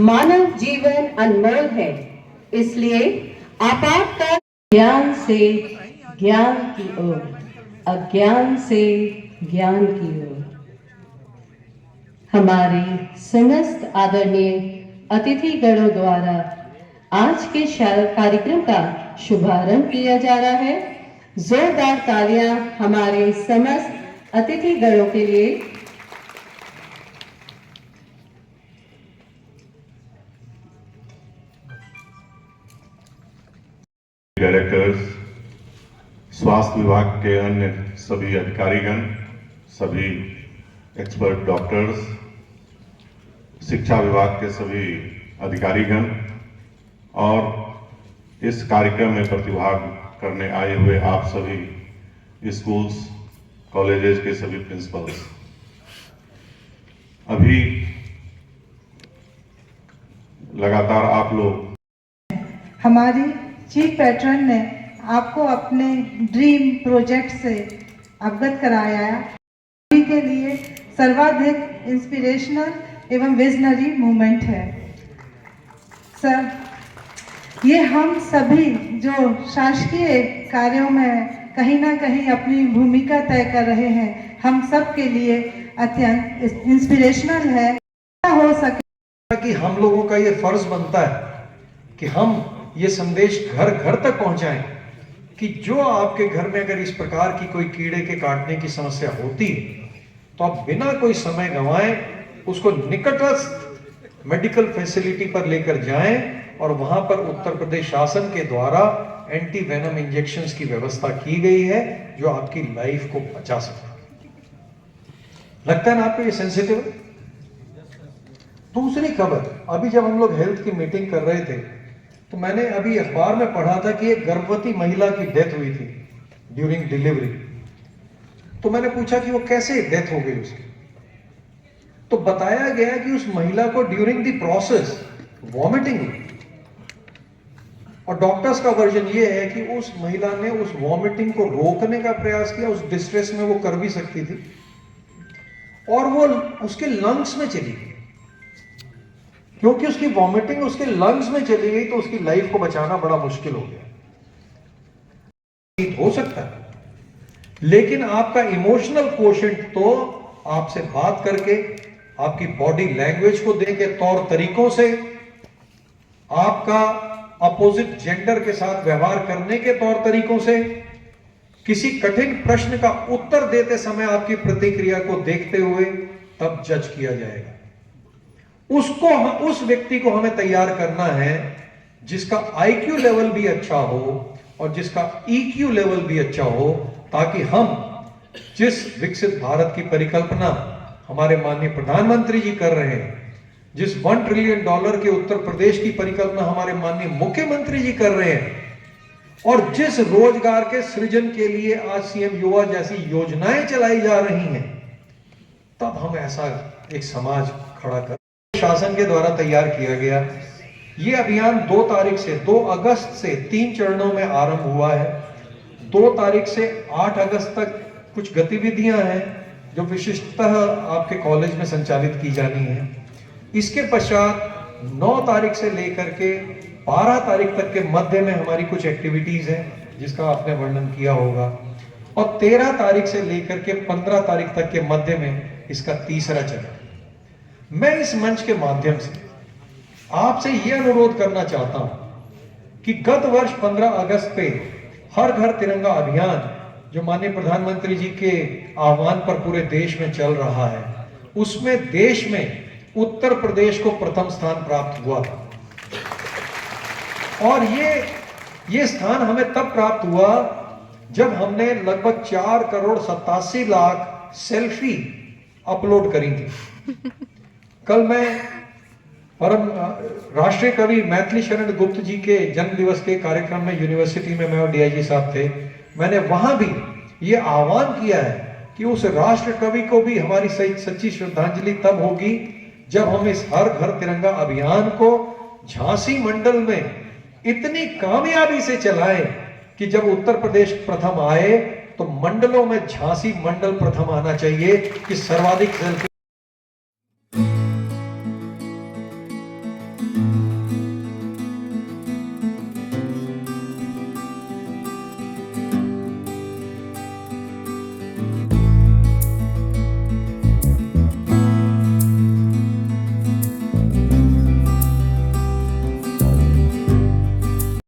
मानव जीवन अनमोल है, इसलिए आपातकाल ज्ञान से ज्ञान की ओर, अज्ञान से ज्ञान की ओर। हमारे समस्त आदरणीय अतिथिगणों द्वारा आज के कार्यक्रम का शुभारंभ किया जा रहा है। जोरदार तालियां हमारे समस्त अतिथिगणों के लिए। डायरेक्टर्स, स्वास्थ्य विभाग के अन्य सभी अधिकारीगण, सभी एक्सपर्ट डॉक्टर्स, शिक्षा विभाग के सभी अधिकारीगण और इस कार्यक्रम में प्रतिभाग करने आए हुए आप सभी स्कूल्स, कॉलेजेस के सभी प्रिंसिपल्स। अभी लगातार आप लोग हमारी चीफ पैट्रन ने आपको अपने ड्रीम प्रोजेक्ट से अवगत कराया के लिए सर्वाधिक इंस्पिरेशनल एवं विजनरी मूवमेंट है। सर, ये हम सभी जो शासकीय कार्यों में कहीं ना कहीं अपनी भूमिका तय कर रहे हैं, हम सब के लिए अत्यंत इंस्पिरेशनल है। हो सके कि हम लोगों का ये फर्ज बनता है कि हम ये संदेश घर घर तक पहुंचाएं कि जो आपके घर में अगर इस प्रकार की कोई कीड़े के काटने की समस्या होती है तो आप बिना कोई समय गंवाएं उसको निकटस्थ मेडिकल फैसिलिटी पर लेकर जाएं और वहां पर उत्तर प्रदेश शासन के द्वारा एंटी वेनम इंजेक्शंस की व्यवस्था की गई है जो आपकी लाइफ को बचा सकता है। लगता है ना आपको ये सेंसिटिव है? दूसरी खबर, अभी जब हम लोग हेल्थ की मीटिंग कर रहे थे तो मैंने अभी अखबार में पढ़ा था कि एक गर्भवती महिला की डेथ हुई थी ड्यूरिंग डिलीवरी। तो मैंने पूछा कि वो कैसे डेथ हो गई उसकी, तो बताया गया कि उस महिला को ड्यूरिंग द प्रोसेस वॉमिटिंग हुई और डॉक्टर्स का वर्जन ये है कि उस महिला ने उस वॉमिटिंग को रोकने का प्रयास किया, उस डिस्ट्रेस में वो कर भी सकती थी, और वो उसके लंग्स में चली गई। क्योंकि उसकी वॉमिटिंग उसके लंग्स में चली गई तो उसकी लाइफ को बचाना बड़ा मुश्किल हो गया। हो सकता है, लेकिन आपका इमोशनल कोशेंट तो आपसे बात करके, आपकी बॉडी लैंग्वेज को देख के, तौर तरीकों से, आपका अपोजिट जेंडर के साथ व्यवहार करने के तौर तरीकों से, किसी कठिन प्रश्न का उत्तर देते समय आपकी प्रतिक्रिया को देखते हुए तब जज किया जाएगा। उस व्यक्ति को हमें तैयार करना है जिसका आईक्यू लेवल भी अच्छा हो और जिसका ईक्यू लेवल भी अच्छा हो, ताकि हम जिस विकसित भारत की परिकल्पना हमारे माननीय प्रधानमंत्री जी कर रहे हैं, जिस $1 ट्रिलियन के उत्तर प्रदेश की परिकल्पना हमारे माननीय मुख्यमंत्री जी कर रहे हैं, और जिस रोजगार के सृजन के लिए आज सीएम युवा जैसी योजनाएं चलाई जा रही हैं, तब हम ऐसा एक समाज खड़ा कर शासन के द्वारा तैयार किया गया। यह अभियान 2 अगस्त से 3 चरणों में आरंभ हुआ है। 2 तारीख से 8 अगस्त तक कुछ गतिविधियां हैं जो विशिष्टतः आपके कॉलेज में संचालित की जानी है। इसके पश्चात 9 तारीख से लेकर के 12 तारीख तक के मध्य में हमारी कुछ एक्टिविटीज हैं जिसका आपने वर्णन किया होगा, और 13 तारीख से लेकर के 15 तारीख तक के मध्य में इसका तीसरा चरण। मैं इस मंच के माध्यम से आपसे यह अनुरोध करना चाहता हूं कि गत वर्ष 15 अगस्त पे हर घर तिरंगा अभियान जो माननीय प्रधानमंत्री जी के आह्वान पर पूरे देश में चल रहा है, उसमें देश में उत्तर प्रदेश को प्रथम स्थान प्राप्त हुआ था। और ये स्थान हमें तब प्राप्त हुआ जब हमने लगभग 4,87,00,000 सेल्फी अपलोड करी थी। कल मैं परम राष्ट्रीय कवि मैथिली शरण गुप्त जी के जन्म दिवस के कार्यक्रम में यूनिवर्सिटी में मैं और डीआईजी साहब थे, मैंने वहां भी ये आह्वान किया है कि उस राष्ट्र कवि को भी हमारी सच्ची श्रद्धांजलि तब होगी जब हम इस हर घर तिरंगा अभियान को झांसी मंडल में इतनी कामयाबी से चलाएं कि जब उत्तर प्रदेश प्रथम आए तो मंडलों में झांसी मंडल प्रथम आना चाहिए कि सर्वाधिक जल